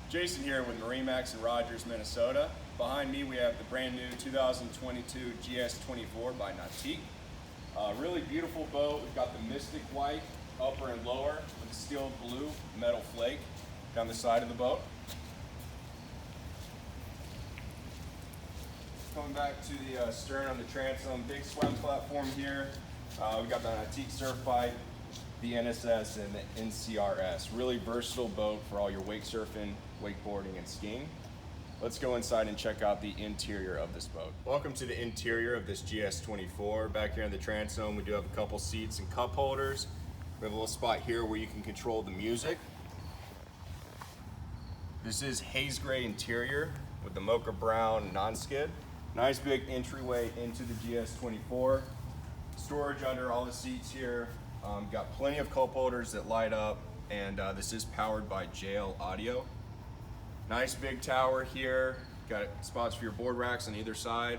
Jason here with MarineMax in Rogers, Minnesota. Behind me we have the brand new 2022 GS24 by Nautique. Really beautiful boat. We've got the Mystic White upper and lower with steel blue metal flake down the side of the boat. Coming back to the stern on the transom, big swim platform here. We've got the Nautique surf pipe, the NSS, and the NCRS. Really versatile boat for all your wake surfing, wakeboarding, and skiing. Let's go inside and check out the interior of this boat. Welcome to the interior of this GS24. Back here in the transom, we do have a couple seats and cup holders. We have a little spot here where you can control the music. This is haze gray interior with the mocha brown non-skid. Nice big entryway into the GS24. Storage under all the seats here. Got plenty of cup holders that light up, and this is powered by JL Audio. Nice big tower here. Got spots for your board racks on either side,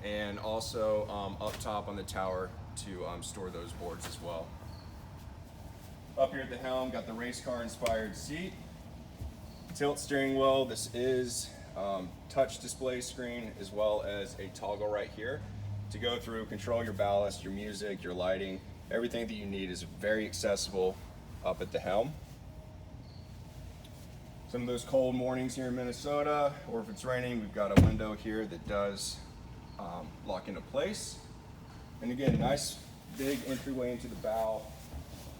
and also up top on the tower to store those boards as well. Up here at the helm, got the race car inspired seat. Tilt steering wheel. This is touch display screen, as well as a toggle right here to go through, control your ballast, your music, your lighting. Everything that you need is very accessible up at the helm. Some of those cold mornings here in Minnesota, or if it's raining, we've got a window here that does lock into place. And again, nice big entryway into the bow,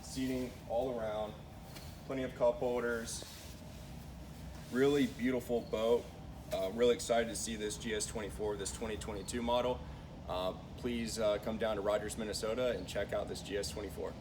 seating all around, plenty of cup holders. Really beautiful boat. Really excited to see this GS24, this 2022 model. Please come down to Rogers, Minnesota and check out this GS24.